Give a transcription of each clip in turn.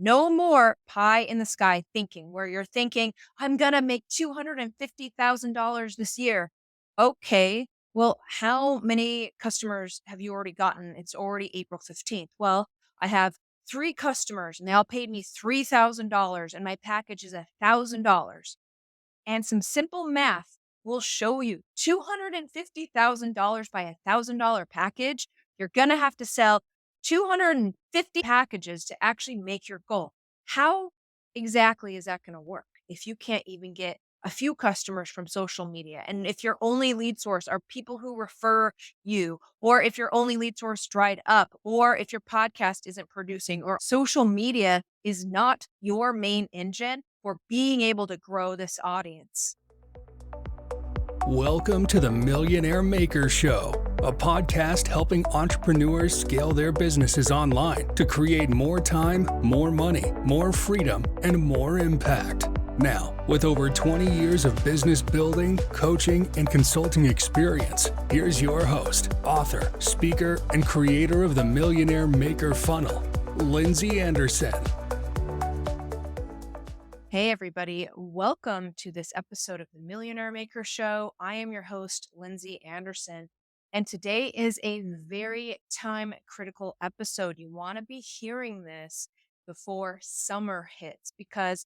No more pie in the sky thinking where you're thinking, I'm going to make $250,000 this year. Okay. Well, how many customers have you already gotten? It's already April 15th. Well, I have three customers and they all paid me $3,000 and my package is $1,000. And some simple math will show you $250,000 by $1,000 package. You're going to have to sell 250 packages to actually make your goal. How exactly is that going to work if you can't even get a few customers from social media? And if your only lead source are people who refer you, or if your only lead source dried up, or if your podcast isn't producing, or social media is not your main engine for being able to grow this audience. Welcome to the Millionaire Maker Show, a podcast helping entrepreneurs scale their businesses online to create more time, more money, more freedom, and more impact. Now, with over 20 years of business building, coaching, and consulting experience, here's your host, author, speaker, and creator of the Millionaire Maker Funnel, Lindsay Anderson. Hey, everybody. Welcome to this episode of the Millionaire Maker Show. I am your host, Lindsay Anderson. And today is a very time critical episode. You want to be hearing this before summer hits because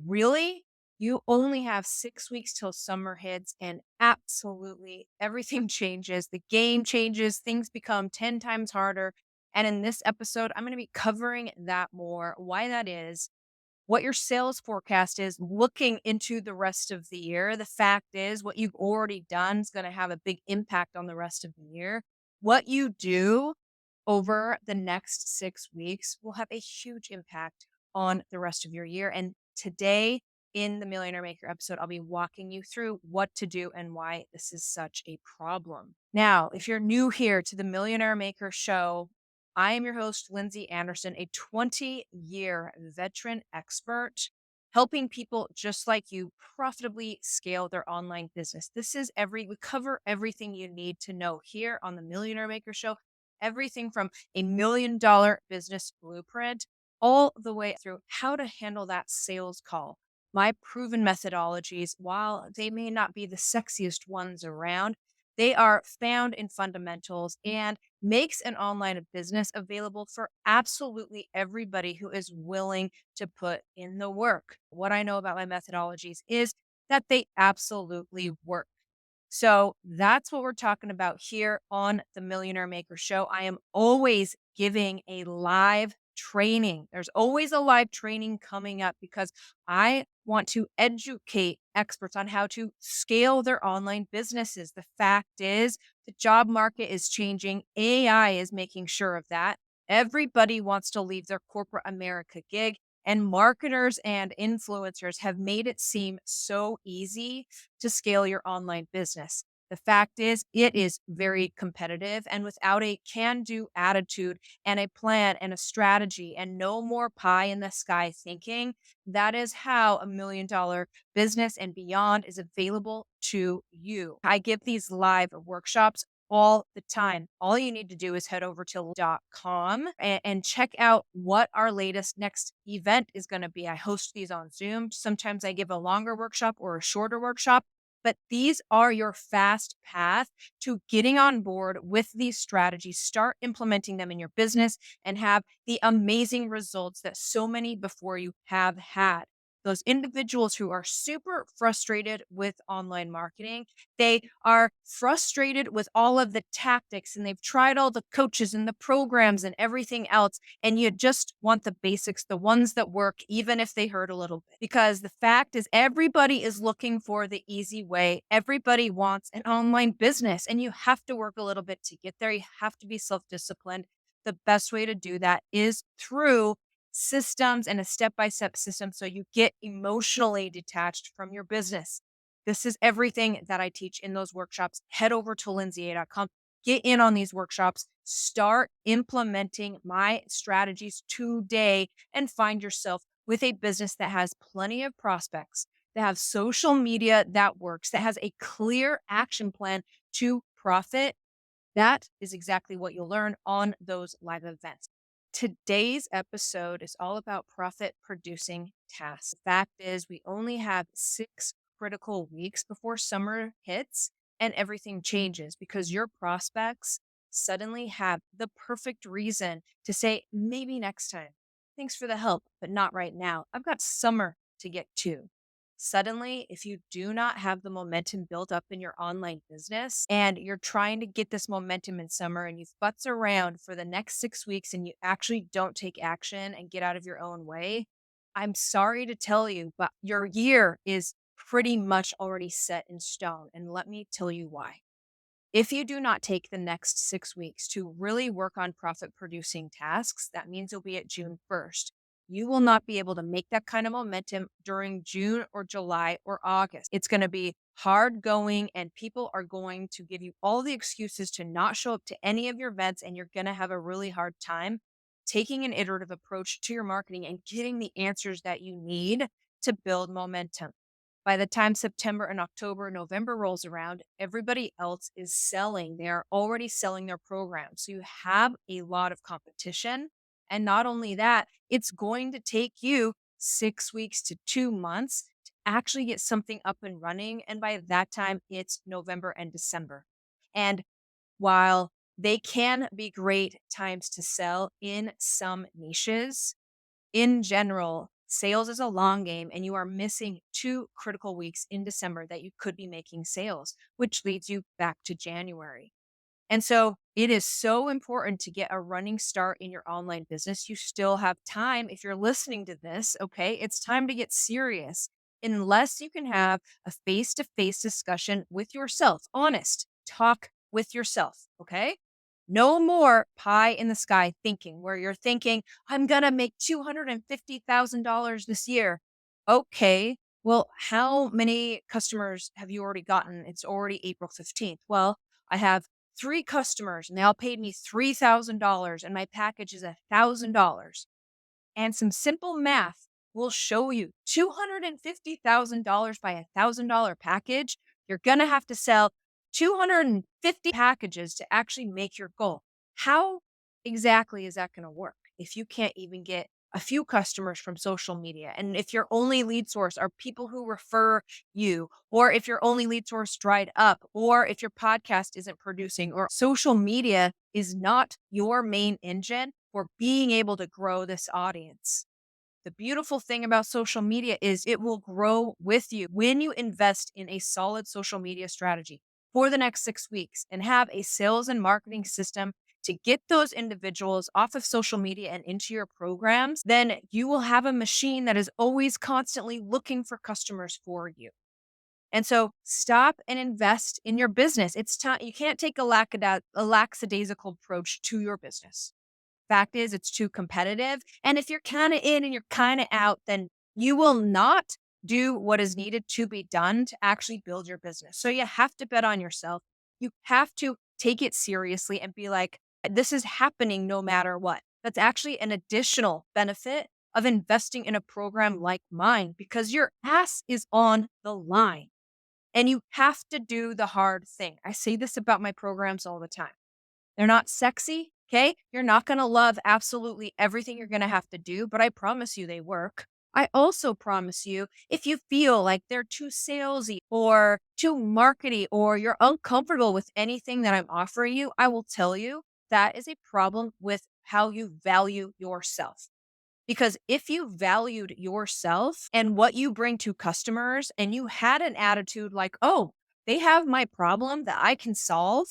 really, you only have 6 weeks till summer hits and absolutely everything changes. The game changes, things become 10 times harder. And in this episode, I'm going to be covering that more, why that is, what your sales forecast is looking into the rest of the year. The fact is, what you've already done is going to have a big impact on the rest of the year. What you do over the next 6 weeks will have a huge impact on the rest of your year. And today, in the Millionaire Maker episode, I'll be walking you through what to do and why this is such a problem. Now, if you're new here to the Millionaire Maker Show, I am your host, Lindsay Anderson, a 20-year veteran expert helping people just like you profitably scale their online business. We cover everything you need to know here on the Millionaire Maker Show, everything from $1 million business blueprint all the way through how to handle that sales call. My proven methodologies, while they may not be the sexiest ones around, they are found in fundamentals and makes an online business available for absolutely everybody who is willing to put in the work. What I know about my methodologies is that they absolutely work. So that's what we're talking about here on the Millionaire Maker Show. I am always giving a live training. There's always a live training coming up because I want to educate experts on how to scale their online businesses. The fact is, the job market is changing. AI is making sure of that. Everybody wants to leave their corporate America gig, and marketers and influencers have made it seem so easy to scale your online business. The fact is, it is very competitive, and without a can do attitude and a plan and a strategy and no more pie in the sky thinking, that is how $1 million business and beyond is available to you. I give these live workshops all the time. All you need to do is head over to .com and check out what our latest next event is going to be. I host these on Zoom. Sometimes I give a longer workshop or a shorter workshop, but these are your fast path to getting on board with these strategies, start implementing them in your business and have the amazing results that so many before you have had. Those individuals who are super frustrated with online marketing, they are frustrated with all of the tactics and they've tried all the coaches and the programs and everything else. And you just want the basics, the ones that work, even if they hurt a little bit. Because the fact is, everybody is looking for the easy way. Everybody wants an online business, and you have to work a little bit to get there. You have to be self disciplined. The best way to do that is through systems and a step-by-step system so you get emotionally detached from your business. This is everything that I teach in those workshops. Head over to lindsaya.com, get in on these workshops, start implementing my strategies today, and find yourself with a business that has plenty of prospects, that have social media that works, that has a clear action plan to profit. That is exactly what you'll learn on those live events. Today's episode is all about profit producing tasks. The fact is, we only have 6 critical weeks before summer hits and everything changes because your prospects suddenly have the perfect reason to say, maybe next time. Thanks for the help, but not right now. I've got summer to get to. Suddenly, if you do not have the momentum built up in your online business and you're trying to get this momentum in summer and you futz around for the next 6 weeks and you actually don't take action and get out of your own way, I'm sorry to tell you, but your year is pretty much already set in stone. And let me tell you why. If you do not take the next 6 weeks to really work on profit producing tasks, that means you'll be at June 1st. You will not be able to make that kind of momentum during June or July or August. It's going to be hard going, and people are going to give you all the excuses to not show up to any of your events, and you're going to have a really hard time taking an iterative approach to your marketing and getting the answers that you need to build momentum. By the time September and October, November rolls around, everybody else is selling. They are already selling their programs. So you have a lot of competition. And not only that, it's going to take you 6 weeks to 2 months to actually get something up and running. And by that time, it's November and December. And while they can be great times to sell in some niches, in general, sales is a long game and you are missing 2 critical weeks in December that you could be making sales, which leads you back to January. And so it is so important to get a running start in your online business. You still have time. If you're listening to this, okay, it's time to get serious. Unless you can have a face to face discussion with yourself, honest talk with yourself, okay? No more pie in the sky thinking where you're thinking, I'm going to make $250,000 this year. Okay. Well, how many customers have you already gotten? It's already April 15th. Well, I have 3 customers and they all paid me $3,000 and my package is $1,000. And some simple math will show you $250,000 by $1,000 package. You're going to have to sell 250 packages to actually make your goal. How exactly is that going to work if you can't even get a few customers from social media? And if your only lead source are people who refer you, or if your only lead source dried up, or if your podcast isn't producing, or social media is not your main engine for being able to grow this audience. The beautiful thing about social media is it will grow with you when you invest in a solid social media strategy for the next 6 weeks and have a sales and marketing system to get those individuals off of social media and into your programs. Then you will have a machine that is always constantly looking for customers for you. And so stop and invest in your business. It's time. You can't take a lackadaisical approach to your business. Fact is, it's too competitive. And if you're kind of in and you're kind of out, then you will not do what is needed to be done to actually build your business. So you have to bet on yourself. You have to take it seriously and be like, this is happening no matter what. That's actually an additional benefit of investing in a program like mine because your ass is on the line and you have to do the hard thing. I say this about my programs all the time. They're not sexy, okay? You're not gonna love absolutely everything you're gonna have to do, but I promise you they work. I also promise you, if you feel like they're too salesy or too markety or you're uncomfortable with anything that I'm offering you, I will tell you that is a problem with how you value yourself. Because if you valued yourself and what you bring to customers and you had an attitude like, oh, they have my problem that I can solve,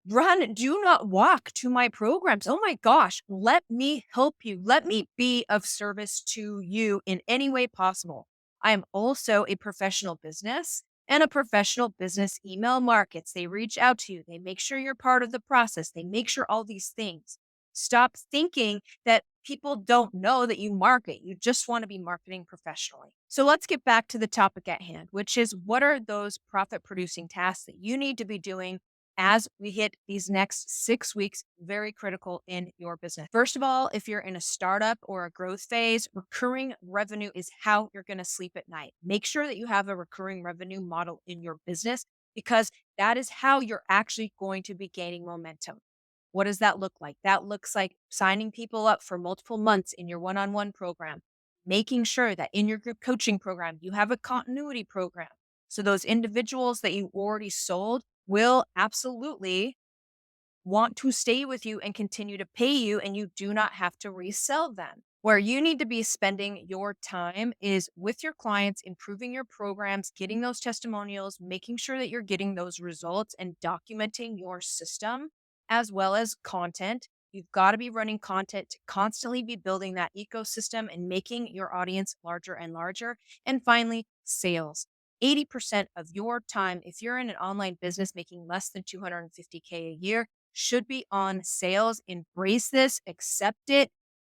run, do not walk to my programs. Oh my gosh, let me help you. Let me be of service to you in any way possible. I am also a professional business and a professional business email markets. They reach out to you, they make sure you're part of the process, they make sure all these things. Stop thinking that people don't know that you market. You just want to be marketing professionally. So let's get back to the topic at hand, which is what are those profit producing tasks that you need to be doing as we hit these next 6 weeks, very critical in your business. First of all, if you're in a startup or a growth phase, recurring revenue is how you're going to sleep at night. Make sure that you have a recurring revenue model in your business because that is how you're actually going to be gaining momentum. What does that look like? That looks like signing people up for multiple months in your one on one program, making sure that in your group coaching program, you have a continuity program. So those individuals that you already sold will absolutely want to stay with you and continue to pay you, and you do not have to resell them. Where you need to be spending your time is with your clients, improving your programs, getting those testimonials, making sure that you're getting those results and documenting your system as well as content. You've got to be running content to constantly be building that ecosystem and making your audience larger and larger. And finally, sales. 80% of your time, if you're in an online business making less than 250K a year, should be on sales. Embrace this, accept it.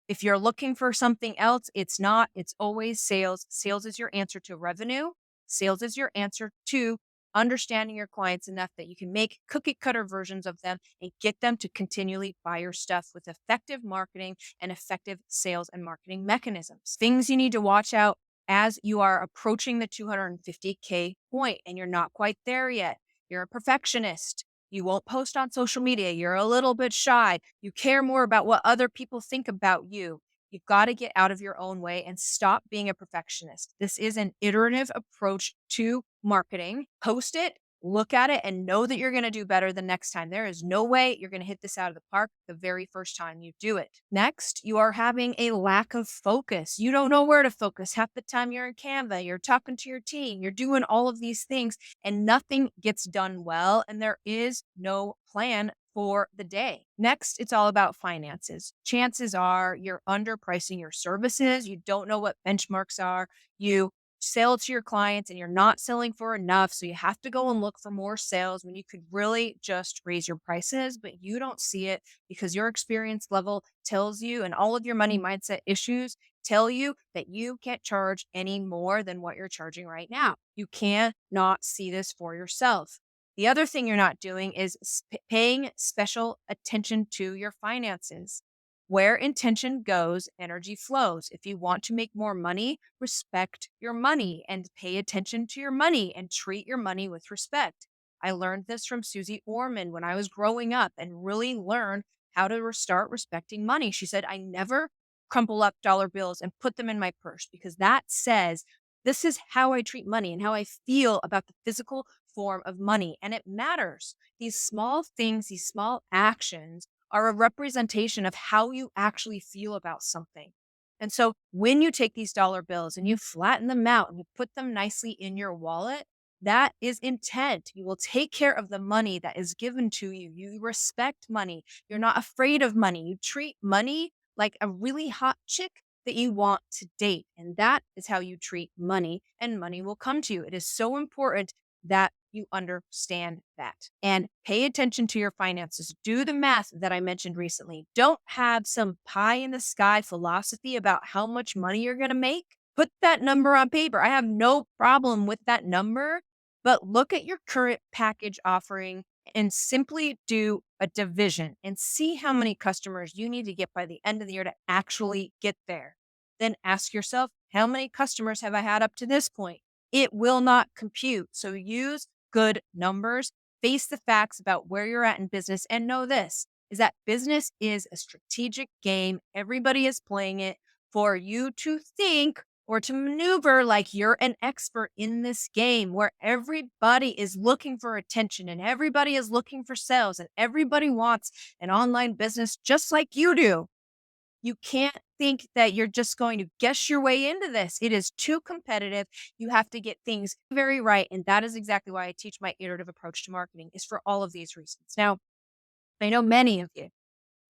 If you're looking for something else, it's not. It's always sales. Sales is your answer to revenue. Sales is your answer to understanding your clients enough that you can make cookie cutter versions of them and get them to continually buy your stuff with effective marketing and effective sales and marketing mechanisms. Things you need to watch out as you are approaching the 250K point and you're not quite there yet. You're a perfectionist. You won't post on social media. You're a little bit shy. You care more about what other people think about you. You've got to get out of your own way and stop being a perfectionist. This is an iterative approach to marketing. Post it, look at it, and know that you're going to do better the next time. There is no way you're going to hit this out of the park the very first time you do it. Next, you are having a lack of focus. You don't know where to focus. Half the time you're in Canva, you're talking to your team, you're doing all of these things and nothing gets done well, and there is no plan for the day. Next, it's all about finances. Chances are you're underpricing your services. You don't know what benchmarks are. You sell to your clients and you're not selling for enough. So you have to go and look for more sales when you could really just raise your prices, but you don't see it because your experience level tells you, and all of your money mindset issues tell you that you can't charge any more than what you're charging right now. You cannot see this for yourself. The other thing you're not doing is paying special attention to your finances. Where intention goes, energy flows. If you want to make more money, respect your money and pay attention to your money and treat your money with respect. I learned this from Susie Orman when I was growing up and really learned how to start respecting money. She said, I never crumple up dollar bills and put them in my purse because that says this is how I treat money and how I feel about the physical form of money. And it matters. These small things, these small actions are a representation of how you actually feel about something. And so when you take these dollar bills and you flatten them out and you put them nicely in your wallet, that is intent. You will take care of the money that is given to you. You respect money. You're not afraid of money. You treat money like a really hot chick that you want to date. And that is how you treat money, and money will come to you. It is so important that you understand that and pay attention to your finances. Do the math that I mentioned recently. Don't have some pie in the sky philosophy about how much money you're going to make. Put that number on paper. I have no problem with that number, but look at your current package offering and simply do a division and see how many customers you need to get by the end of the year to actually get there. Then ask yourself, how many customers have I had up to this point? It will not compute. So use good numbers, face the facts about where you're at in business, and know this is that business is a strategic game. Everybody is playing it for you to think or to maneuver like you're an expert in this game where everybody is looking for attention and everybody is looking for sales and everybody wants an online business just like you do. You can't think that you're just going to guess your way into this. It is too competitive. You have to get things very right. And that is exactly why I teach my iterative approach to marketing is for all of these reasons. Now, I know many of you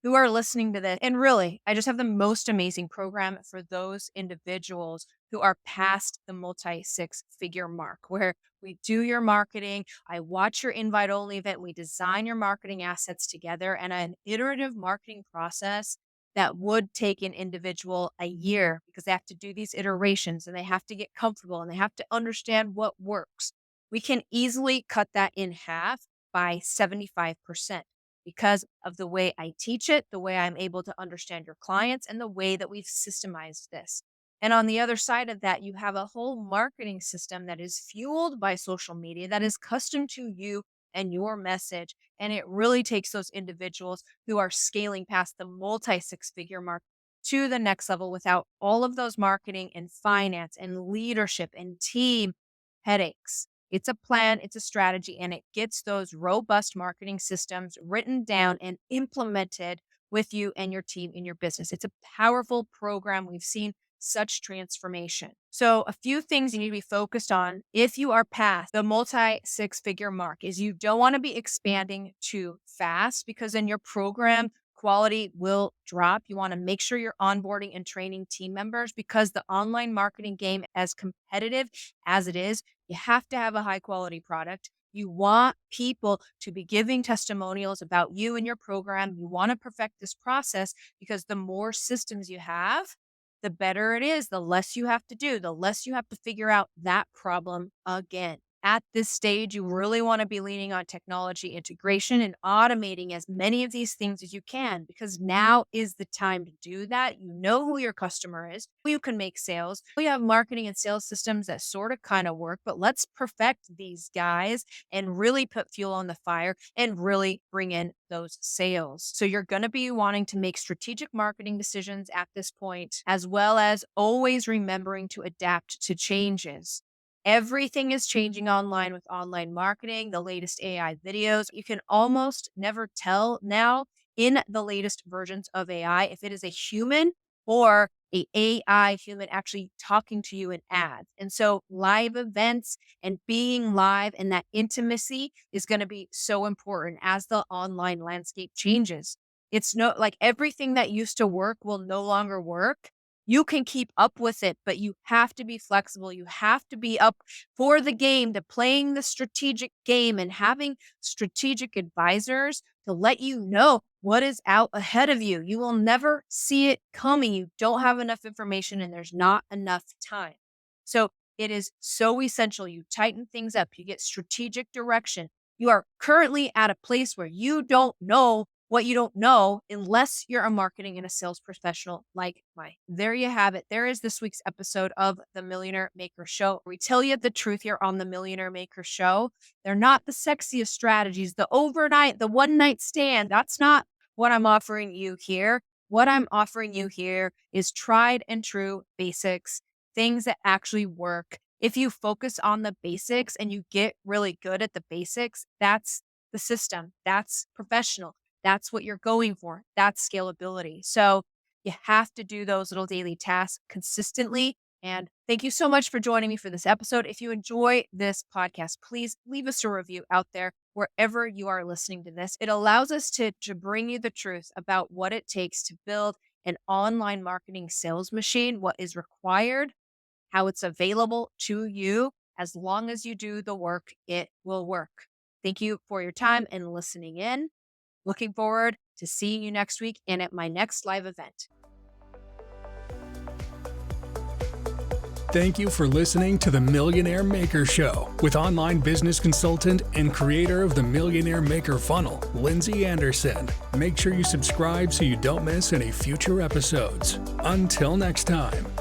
who are listening to this. And really, I just have the most amazing program for those individuals who are past the multi six figure mark, where we do your marketing. I watch your invite only event. We design your marketing assets together and an iterative marketing process that would take an individual a year because they have to do these iterations and they have to get comfortable and they have to understand what works. We can easily cut that in half by 75% because of the way I teach it, the way I'm able to understand your clients, and the way that we've systemized this. And on the other side of that, you have a whole marketing system that is fueled by social media, that is custom to you and your message. And it really takes those individuals who are scaling past the multi six figure mark to the next level without all of those marketing and finance and leadership and team headaches. It's a plan, it's a strategy, and it gets those robust marketing systems written down and implemented with you and your team in your business. It's a powerful program. We've seen such transformation. So, a few things you need to be focused on if you are past the multi six figure mark is you don't want to be expanding too fast because then your program quality will drop. You want to make sure you're onboarding and training team members because the online marketing game, as competitive as it is, you have to have a high quality product. You want people to be giving testimonials about you and your program. You want to perfect this process because the more systems you have, the better it is, the less you have to do, the less you have to figure out that problem again. At this stage, you really want to be leaning on technology integration and automating as many of these things as you can because now is the time to do that. You know who your customer is, you can make sales. We have marketing and sales systems that sort of kind of work, but let's perfect these guys and really put fuel on the fire and really bring in those sales. So you're going to be wanting to make strategic marketing decisions at this point, as well as always remembering to adapt to changes. Everything is changing online with online marketing, the latest AI videos. You can almost never tell now in the latest versions of AI if it is a human or a AI human actually talking to you in ads. And so live events and being live and that intimacy is going to be so important as the online landscape changes. It's no like everything that used to work will no longer work. You can keep up with it, but you have to be flexible. You have to be up for the game, to playing the strategic game and having strategic advisors to let you know what is out ahead of you. You will never see it coming. You don't have enough information and there's not enough time. So it is so essential. You tighten things up, you get strategic direction. You are currently at a place where you don't know what you don't know unless you're a marketing and a sales professional like mine. There you have it. There is this week's episode of the Millionaire Maker Show. We tell you the truth here on the Millionaire Maker Show. They're not the sexiest strategies, the overnight, the one night stand. That's not what I'm offering you here. What I'm offering you here is tried and true basics, things that actually work. If you focus on the basics and you get really good at the basics, that's the system. That's professional. That's what you're going for. That's scalability. So you have to do those little daily tasks consistently. And thank you so much for joining me for this episode. If you enjoy this podcast, please leave us a review out there wherever you are listening to this. It allows us to bring you the truth about what it takes to build an online marketing sales machine, what is required, how it's available to you. As long as you do the work, it will work. Thank you for your time and listening in. Looking forward to seeing you next week and at my next live event. Thank you for listening to the Millionaire Maker Show with online business consultant and creator of the Millionaire Maker Funnel, Lindsay Anderson. Make sure you subscribe so you don't miss any future episodes. Until next time.